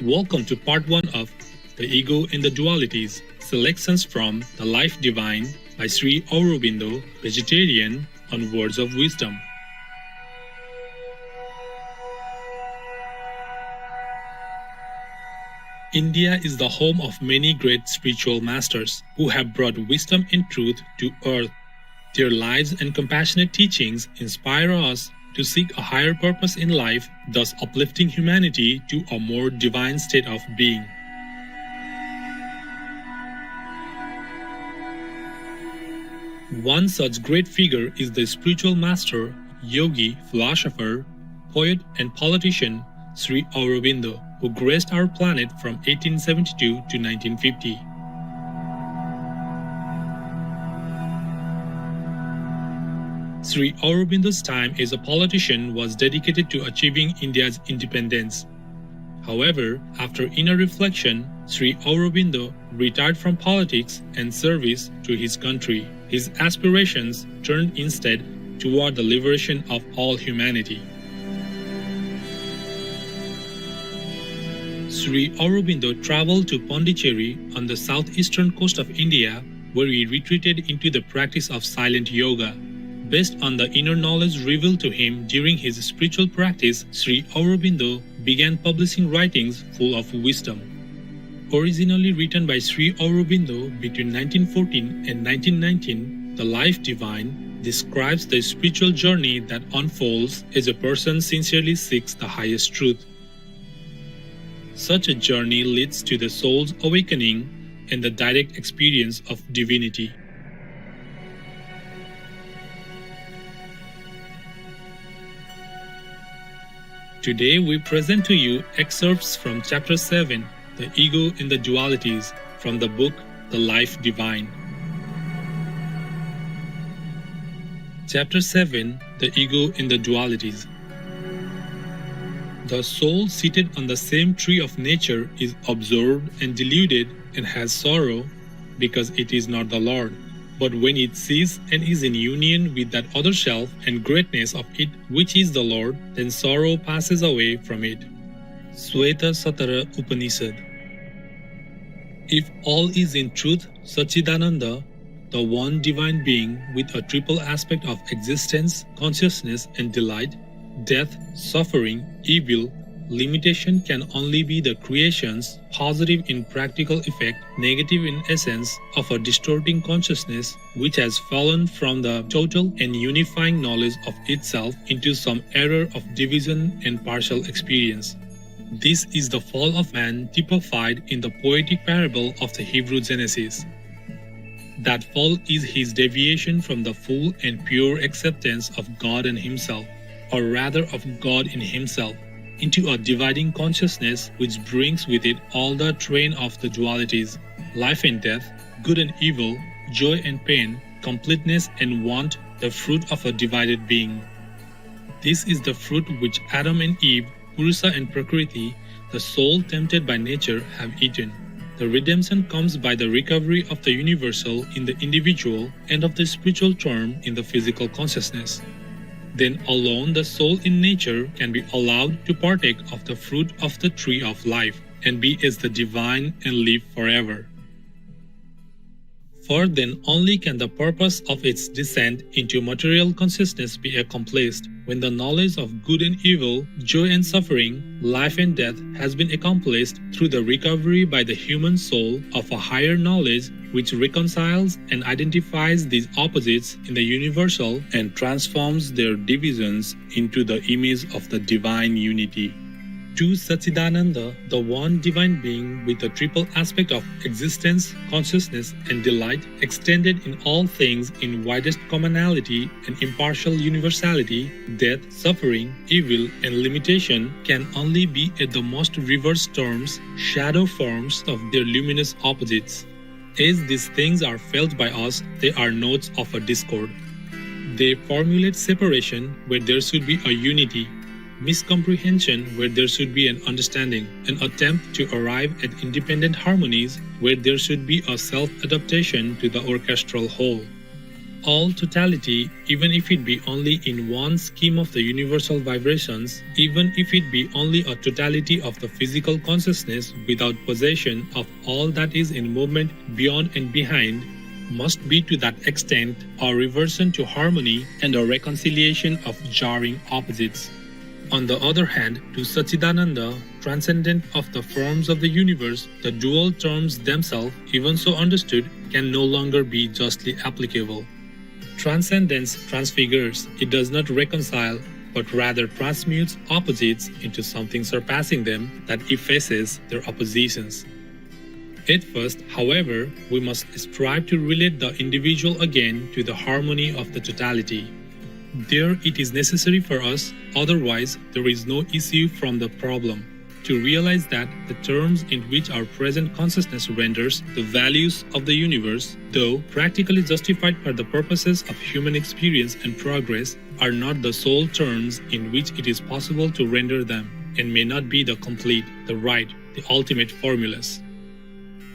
Welcome to part 1 of The Ego in the Dualities, selections from The Life Divine by Sri Aurobindo, vegetarian, on Words of Wisdom. India is the home of many great spiritual masters who have brought wisdom and truth to earth. Their lives and compassionate teachings inspire us to seek a higher purpose in life, thus uplifting humanity to a more divine state of being. One such great figure is the spiritual master, yogi, philosopher, poet and politician Sri Aurobindo, who graced our planet from 1872 to 1950. Sri Aurobindo's time as a politician was dedicated to achieving India's independence. However, after inner reflection, Sri Aurobindo retired from politics and service to his country. His aspirations turned instead toward the liberation of all humanity. Sri Aurobindo traveled to Pondicherry on the southeastern coast of India, where he retreated into the practice of silent yoga. Based on the inner knowledge revealed to him during his spiritual practice, Sri Aurobindo began publishing writings full of wisdom. Originally written by Sri Aurobindo between 1914 and 1919, The Life Divine describes the spiritual journey that unfolds as a person sincerely seeks the highest truth. Such a journey leads to the soul's awakening and the direct experience of divinity. Today we present to you excerpts from Chapter 7, The Ego in the Dualities, from the book The Life Divine. Chapter 7, The Ego in the Dualities. The soul seated on the same tree of nature is absorbed and deluded and has sorrow because it is not the Lord. But when it sees and is in union with that other self and greatness of it which is the Lord, then sorrow passes away from it. Sweta Satara Upanishad. If all is in truth Sachidananda, the one divine being with a triple aspect of existence, consciousness and delight, death, suffering, evil, limitation can only be the creations, positive in practical effect, negative in essence, of a distorting consciousness which has fallen from the total and unifying knowledge of itself into some error of division and partial experience. This is the fall of man typified in the poetic parable of the Hebrew Genesis. That fall is his deviation from the full and pure acceptance of God and himself, or rather of God in himself, into a dividing consciousness which brings with it all the train of the dualities, life and death, good and evil, joy and pain, completeness and want, the fruit of a divided being. This is the fruit which Adam and Eve, Purusa and Prakriti, the soul tempted by nature, have eaten. The redemption comes by the recovery of the universal in the individual and of the spiritual term in the physical consciousness. Then alone the soul in nature can be allowed to partake of the fruit of the tree of life and be as the divine and live forever. For then only can the purpose of its descent into material consciousness be accomplished, when the knowledge of good and evil, joy and suffering, life and death has been accomplished through the recovery by the human soul of a higher knowledge which reconciles and identifies these opposites in the universal and transforms their divisions into the image of the divine unity. To Sachidananda, the one divine being with the triple aspect of existence, consciousness, and delight, extended in all things in widest commonality and impartial universality, death, suffering, evil, and limitation can only be at the most reverse terms, shadow forms of their luminous opposites. As these things are felt by us, they are notes of a discord. They formulate separation where there should be a unity, miscomprehension where there should be an understanding, an attempt to arrive at independent harmonies where there should be a self-adaptation to the orchestral whole. all totality, even if it be only in one scheme of the universal vibrations, even if it be only a totality of the physical consciousness without possession of all that is in movement beyond and behind, must be to that extent a reversion to harmony and a reconciliation of jarring opposites. On the other hand, to Satchidananda, transcendent of the forms of the universe, the dual terms themselves, even so understood, can no longer be justly applicable. Transcendence transfigures, it does not reconcile, but rather transmutes opposites into something surpassing them that effaces their oppositions. At first, however, we must strive to relate the individual again to the harmony of the totality. There it is necessary for us, otherwise there is no issue from the problem, to realize that the terms in which our present consciousness renders the values of the universe, though practically justified for the purposes of human experience and progress, are not the sole terms in which it is possible to render them, and may not be the complete, the right, the ultimate formulas.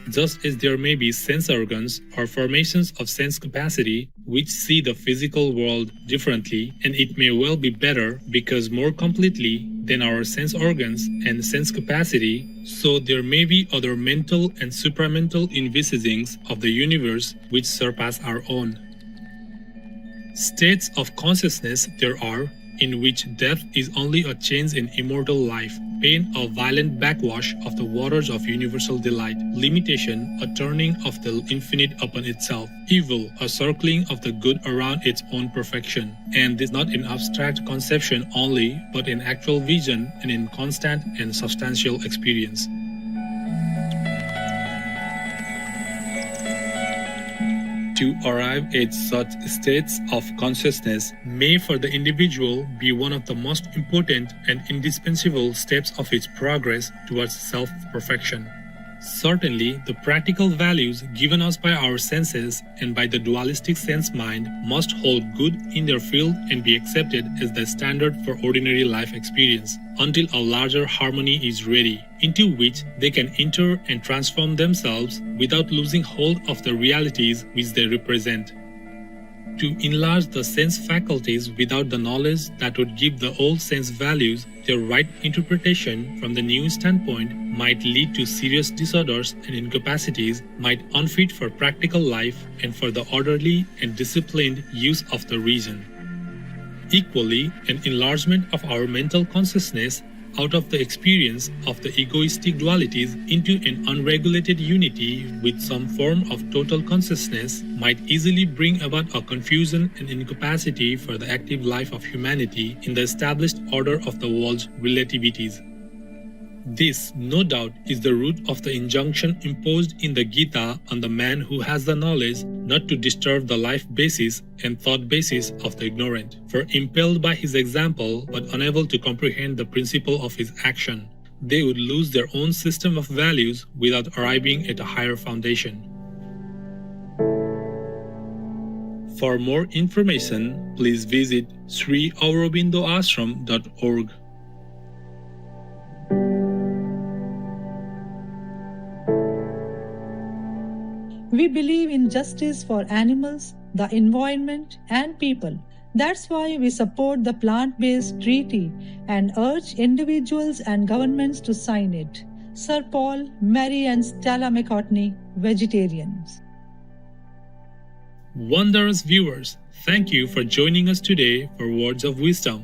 Just as there may be sense organs or formations of sense capacity which see the physical world differently, and it may well be better because more completely than our sense organs and sense capacity, so there may be other mental and supramental envisagings of the universe which surpass our own. States of consciousness there are, in which death is only a change in immortal life, pain a violent backwash of the waters of universal delight, limitation a turning of the infinite upon itself, evil a circling of the good around its own perfection, and this not in abstract conception only, but in actual vision and in constant and substantial experience. To arrive at such states of consciousness may for the individual be one of the most important and indispensable steps of its progress towards self-perfection. Certainly, the practical values given us by our senses and by the dualistic sense mind must hold good in their field and be accepted as the standard for ordinary life experience until a larger harmony is ready, into which they can enter and transform themselves without losing hold of the realities which they represent. To enlarge the sense faculties without the knowledge that would give the old sense values their right interpretation from the new standpoint might lead to serious disorders and incapacities, might unfit for practical life and for the orderly and disciplined use of the reason. Equally, an enlargement of our mental consciousness out of the experience of the egoistic dualities into an unregulated unity with some form of total consciousness might easily bring about a confusion and incapacity for the active life of humanity in the established order of the world's relativities. This, no doubt, is the root of the injunction imposed in the Gita on the man who has the knowledge not to disturb the life basis and thought basis of the ignorant, for impelled by his example but unable to comprehend the principle of his action, they would lose their own system of values without arriving at a higher foundation. For more information, please visit sriaurobindoashram.org. We believe in justice for animals, the environment, and people. That's why we support the plant-based treaty and urge individuals and governments to sign it. Sir Paul, Mary and Stella McCartney, vegetarians. Wondrous viewers, thank you for joining us today for Words of Wisdom.